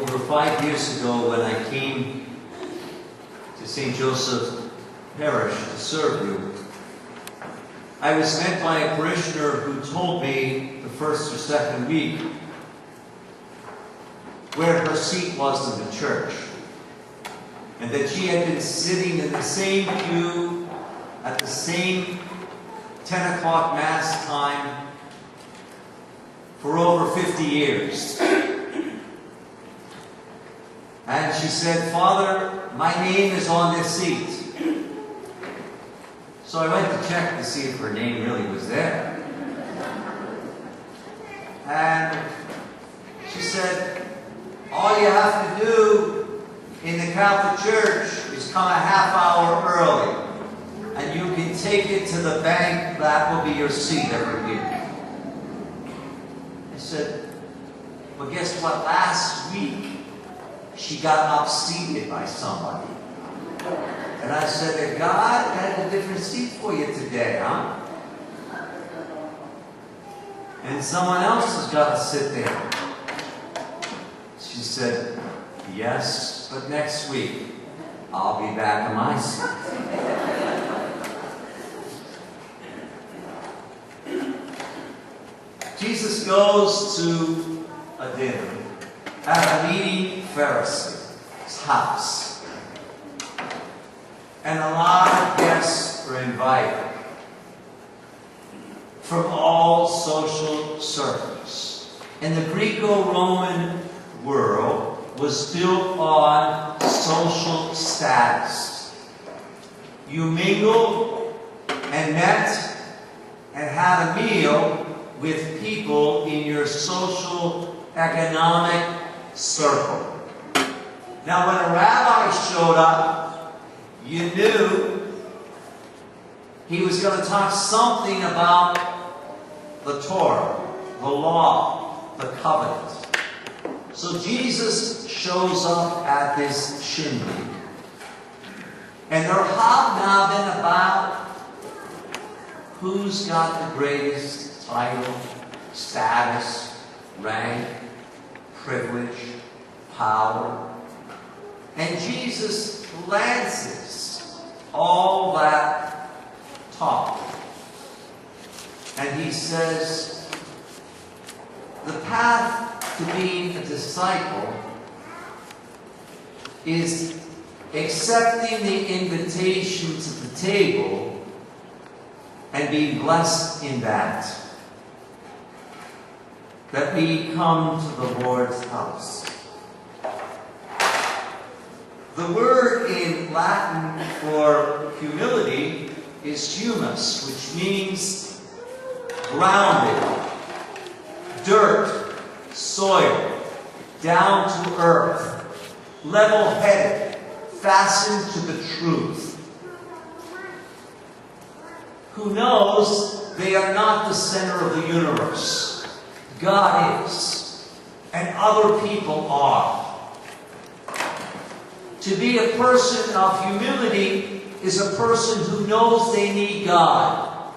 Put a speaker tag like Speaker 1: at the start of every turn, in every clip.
Speaker 1: over 5 years ago when I came to St. Joseph Parish to serve you, I was met by a parishioner who told me the first or second week where her seat was in the church, and that she had been sitting in the same pew at the same 10 o'clock Mass time for over 50 years. And she said, "Father, my name is on this seat." So I went to check to see if her name really was there. And she said, "All you have to do in the Catholic Church is come a half hour early, and you can take it to the bank. That will be your seat every week." I said, "Well, guess what? Last week, she got upseated by somebody." And I said, "God had a different seat for you today, huh? And someone else has got to sit there." She said, "Yes, but next week, I'll be back in my seat." Jesus goes to a dinner at a leading Pharisee's house. And a lot of guests were invited from all social circles. And the Greco-Roman world was built on social status. You mingled and met and had a meal with people in your social economic circle. Now, when a rabbi showed up, you knew he was going to talk something about the Torah, the law, the covenant. So Jesus shows up at this shindig, and they're hobnobbing about who's got the greatest title, status, rank, privilege, power. And Jesus glances all that talk, and he says, the path to being a disciple is accepting the invitation to the table and being blessed in that we come to the Lord's house. The word in Latin for humility is humus, which means grounded, dirt, soil, down to earth, level-headed, fastened to the truth. Who knows they are not the center of the universe? God is, and other people are. To be a person of humility is a person who knows they need God.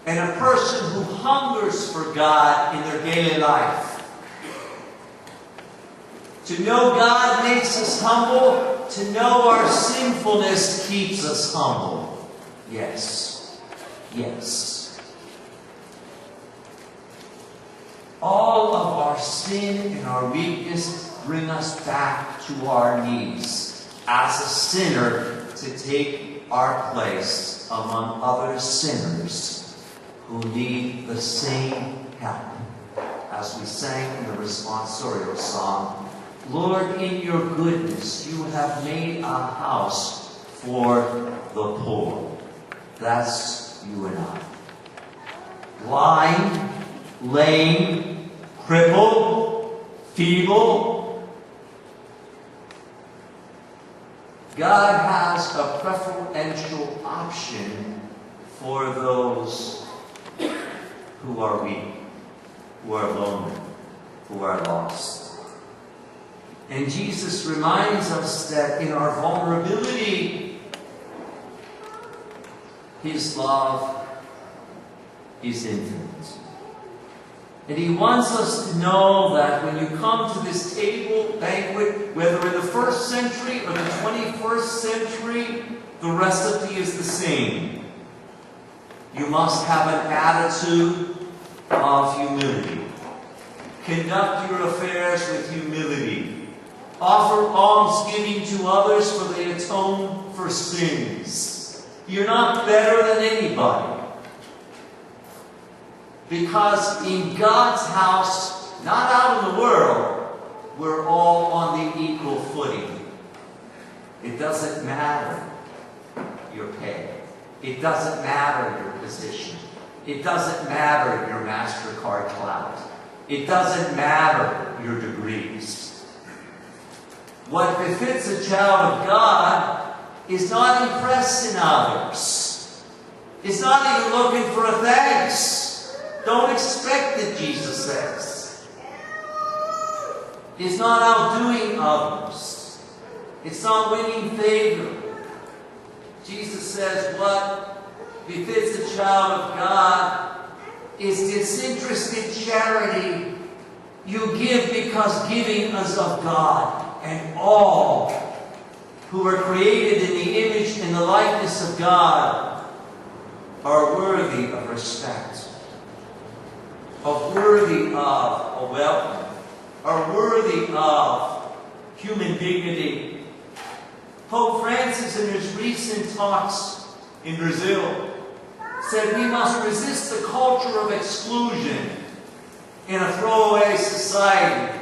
Speaker 1: And a person who hungers for God in their daily life. To know God makes us humble. To know our sinfulness keeps us humble. Yes. Yes. All of our sin and our weakness bring us back to our knees as a sinner to take our place among other sinners who need the same help. As we sang in the responsorial song, Lord, in your goodness, you have made a house for the poor. That's you and I. Blind, lame, crippled, feeble. God has a preferential option for those who are weak, who are lonely, who are lost. And Jesus reminds us that in our vulnerability, His love is infinite. And he wants us to know that when you come to this table banquet, whether in the 1st century or the 21st century, the recipe is the same. You must have an attitude of humility. Conduct your affairs with humility. Offer almsgiving to others, for they atone for sins. You're not better than anybody. Because in God's house, not out in the world, we're all on the equal footing. It doesn't matter your pay. It doesn't matter your position. It doesn't matter your MasterCard clout. It doesn't matter your degrees. What befits a child of God is not impressing others. It's not even looking for a thanks. Don't expect it, Jesus says. It's not outdoing others. It's not winning favor. Jesus says what befits a child of God is disinterested charity. You give because giving is of God, and all who are created in the image and the likeness of God are worthy of respect, worthy of a welcome, are worthy of human dignity. Pope Francis, in his recent talks in Brazil, said we must resist the culture of exclusion in a throwaway society.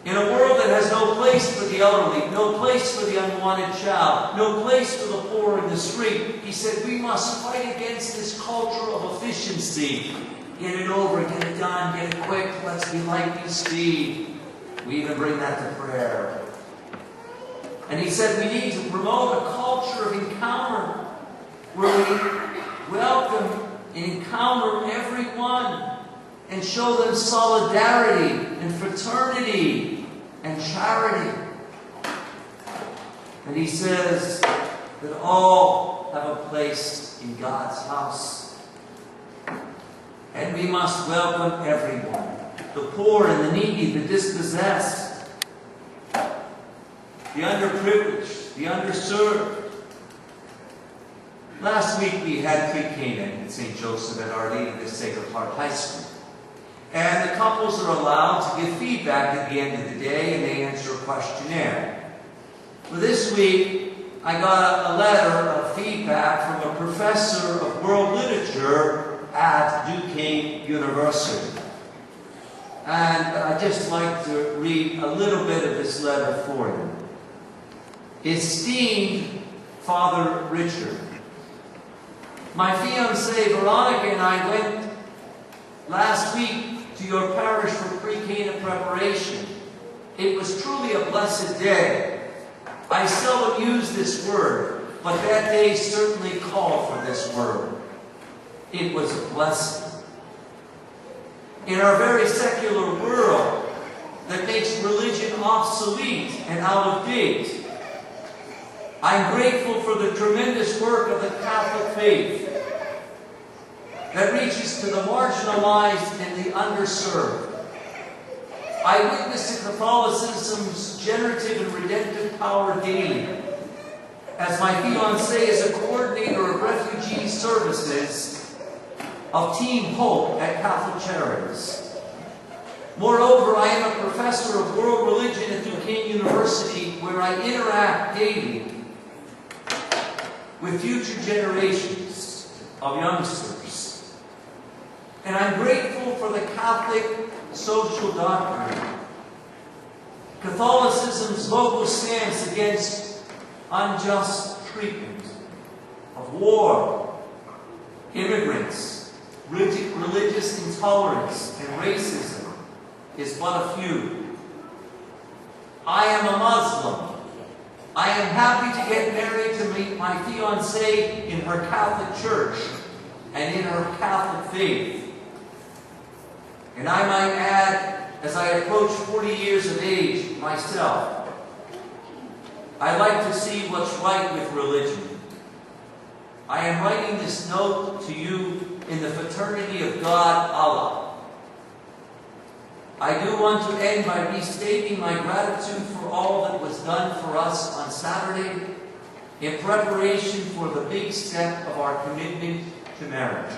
Speaker 1: In a world that has no place for the elderly, no place for the unwanted child, no place for the poor in the street, he said we must fight against this culture of efficiency. Get it over, get it done, get it quick, let's be lightning speed. We even bring that to prayer. And he said we need to promote a culture of encounter where we welcome and encounter everyone and show them solidarity and fraternity and charity. And he says that all have a place in God's house. And we must welcome everyone, the poor and the needy, the dispossessed, the underprivileged, the underserved. Last week we had pre-Canaan at St. Joseph at Our Lady of the Sacred Heart High School. And the couples are allowed to give feedback at the end of the day, and they answer a questionnaire. Well, this week I got a letter of feedback from a professor of world literature at Duquesne University. And I'd just like to read a little bit of this letter for you. Esteemed Father Richard, my fiancée Veronica and I went last week to your parish for pre-Cana preparation. It was truly a blessed day. I seldom use this word, but that day certainly called for this word. It was a blessing. In our very secular world that makes religion obsolete and out of date, I'm grateful for the tremendous work of the Catholic faith that reaches to the marginalized and the underserved. I witness Catholicism's generative and redemptive power daily, as my fiancée is a coordinator of refugee services of Team Hope at Catholic Charities. Moreover, I am a professor of world religion at Duquesne University, where I interact daily with future generations of youngsters. And I'm grateful for the Catholic social doctrine, Catholicism's vocal stance against unjust treatment of war, immigrants, religious intolerance, and racism is but a few. I am a Muslim. I am happy to get married to meet my fiancée in her Catholic church and in her Catholic faith. And I might add, as I approach 40 years of age myself, I like to see what's right with religion. I am writing this note to you in the fraternity of God, Allah. I do want to end by restating my gratitude for all that was done for us on Saturday in preparation for the big step of our commitment to marriage.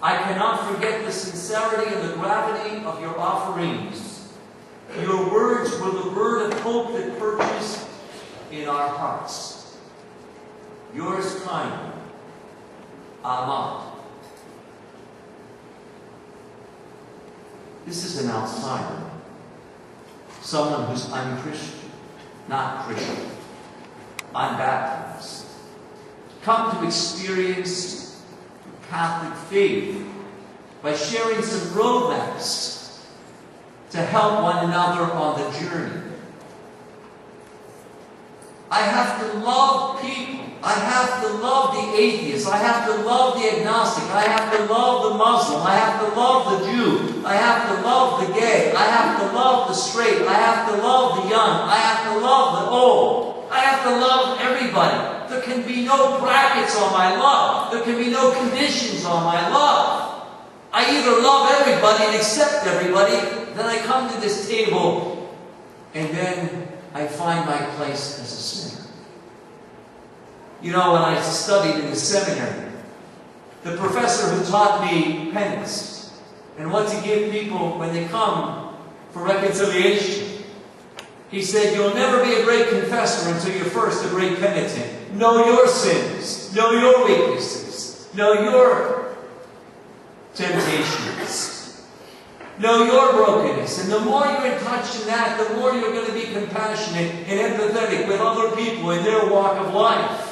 Speaker 1: I cannot forget the sincerity and the gravity of your offerings. Your words were the word of hope that purchased in our hearts. Yours kindly, Ahmad. This is an outsider, someone who's unchristian, not Christian, unbaptized, come to experience Catholic faith by sharing some roadmaps to help one another on the journey. I have to love people. I have to love the atheist. I have to love the agnostic. I have to love the Muslim. I have to love the Jew. I have to love the gay. I have to love the straight. I have to love the young. I have to love the old. I have to love everybody. There can be no brackets on my love. There can be no conditions on my love. I either love everybody and accept everybody, then I come to this table, and then I find my place as a sinner. You know, when I studied in the seminary, the professor who taught me penance and what to give people when they come for reconciliation, he said, you'll never be a great confessor until you're first a great penitent. Know your sins. Know your weaknesses. Know your temptations. Know your brokenness. And the more you're in touch in that, the more you're going to be compassionate and empathetic with other people in their walk of life.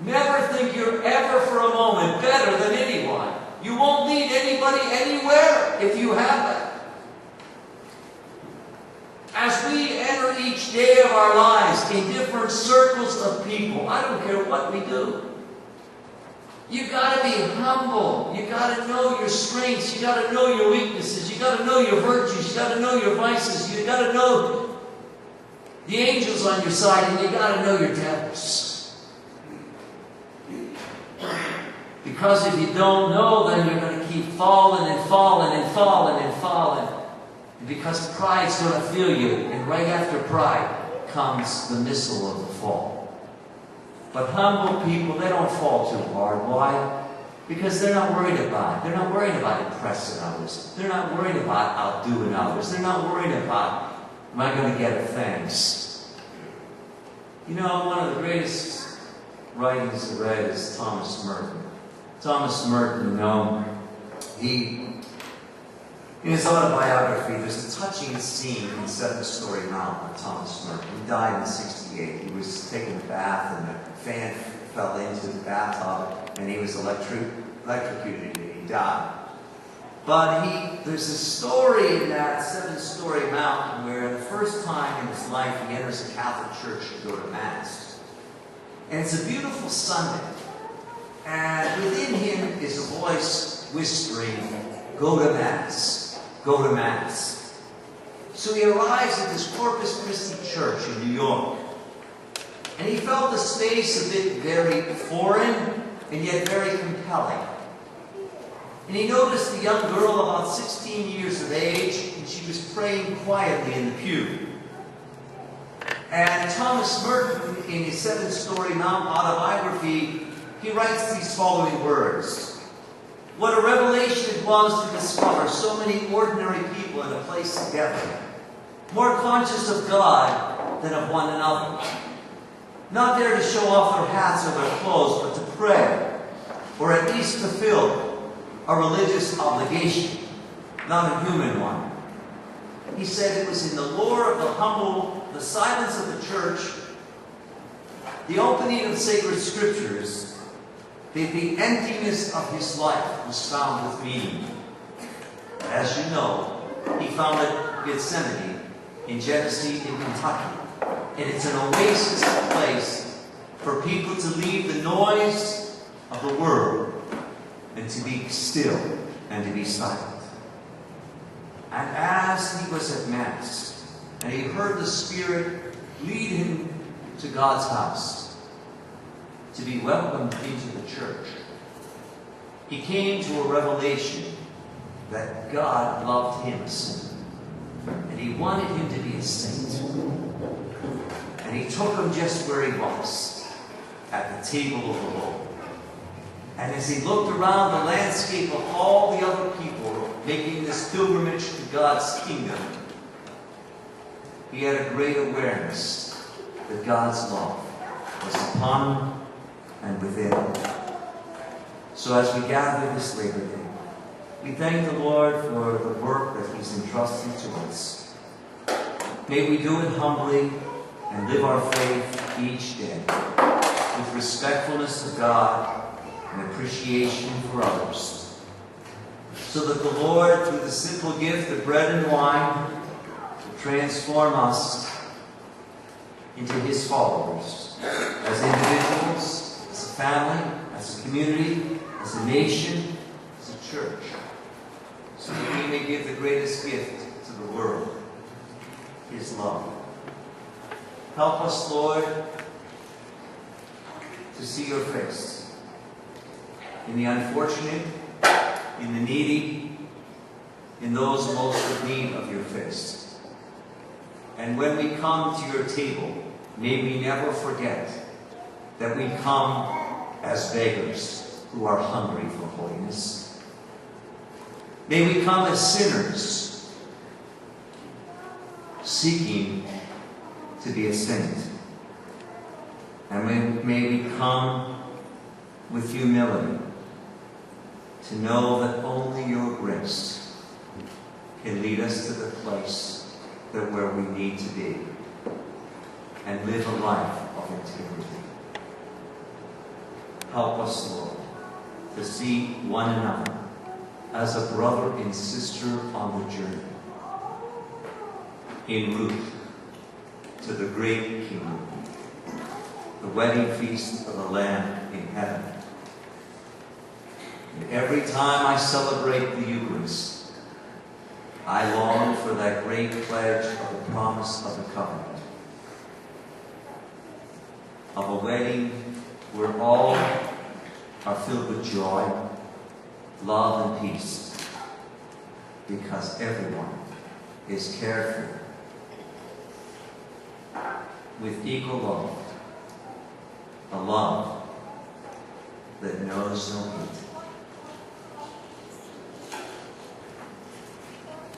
Speaker 1: Never think you're ever for a moment better than anyone. You won't lead anybody anywhere if you have that. As we enter each day of our lives in different circles of people, I don't care what we do. You got to be humble. You got to know your strengths. You got to know your weaknesses. You got to know your virtues. You got to know your vices. You got to know the angels on your side, and you got to know your devils. Because if you don't know, then you're going to keep falling and falling and falling and falling. And because pride's going to fill you, and right after pride comes the missile of the fall. But humble people, they don't fall too hard. Why? Because they're not worried about it. They're not worried about impressing others. They're not worried about outdoing others. They're not worried about, am I going to get a thanks? You know, one of the greatest writings I read is Thomas Merton. Thomas Merton, you know, in his autobiography, there's a touching scene in Seven Storey Mountain with Thomas Merton. He died in '68. He was taking a bath, and a fan fell into the bathtub, and he was electrocuted, and he died. But there's a story in that Seven Storey Mountain where the first time in his life he enters a Catholic church to go to Mass. And it's a beautiful Sunday. And within him is a voice whispering, go to Mass, go to Mass. So he arrives at this Corpus Christi church in New York. And he felt the space a bit very foreign and yet very compelling. And he noticed a young girl about 16 years of age, and she was praying quietly in the pew. And Thomas Merton, in his Seven Storey Mountain autobiography, he writes these following words. What a revelation it was to discover so many ordinary people in a place together, more conscious of God than of one another. Not there to show off their hats or their clothes, but to pray, or at least fulfill a religious obligation, not a human one. He said it was in the lore of the humble, the silence of the church, the opening of sacred scriptures, that the emptiness of his life was found with meaning. As you know, he founded Gethsemane in Genesee in Kentucky. And it's an oasis place for people to leave the noise of the world and to be still and to be silent. And as he was at Mass, and he heard the Spirit lead him to God's house, to be welcomed into the church, he came to a revelation that God loved him, a sinner, and he wanted him to be a saint. And he took him just where he was, at the table of the Lord. And as he looked around the landscape of all the other people making this pilgrimage to God's kingdom, he had a great awareness that God's love was upon him and within him. So as we gather this Labor Day, we thank the Lord for the work that he's entrusted to us. May we do it humbly and live our faith each day with respectfulness to God and appreciation for others, so that the Lord, through the simple gift of bread and wine, will transform us into his followers, as individuals, as a family, as a community, as a nation, as a church, so that we may give the greatest gift to the world, his love. Help us, Lord, to see your face in the unfortunate, in the needy, in those most in need of your face. And when we come to your table, may we never forget that we come as beggars who are hungry for holiness. May we come as sinners seeking to be a saint. And may we come with humility to know that only your grace can lead us to the place that where we need to be and live a life of integrity. Help us, Lord, to see one another as a brother and sister on the journey, en route to the great kingdom, the wedding feast of the Lamb in heaven. And every time I celebrate the Eucharist, I long for that great pledge of the promise of the covenant, of a wedding where all are filled with joy, love, and peace, because everyone is cared for with equal love, a love that knows no hate.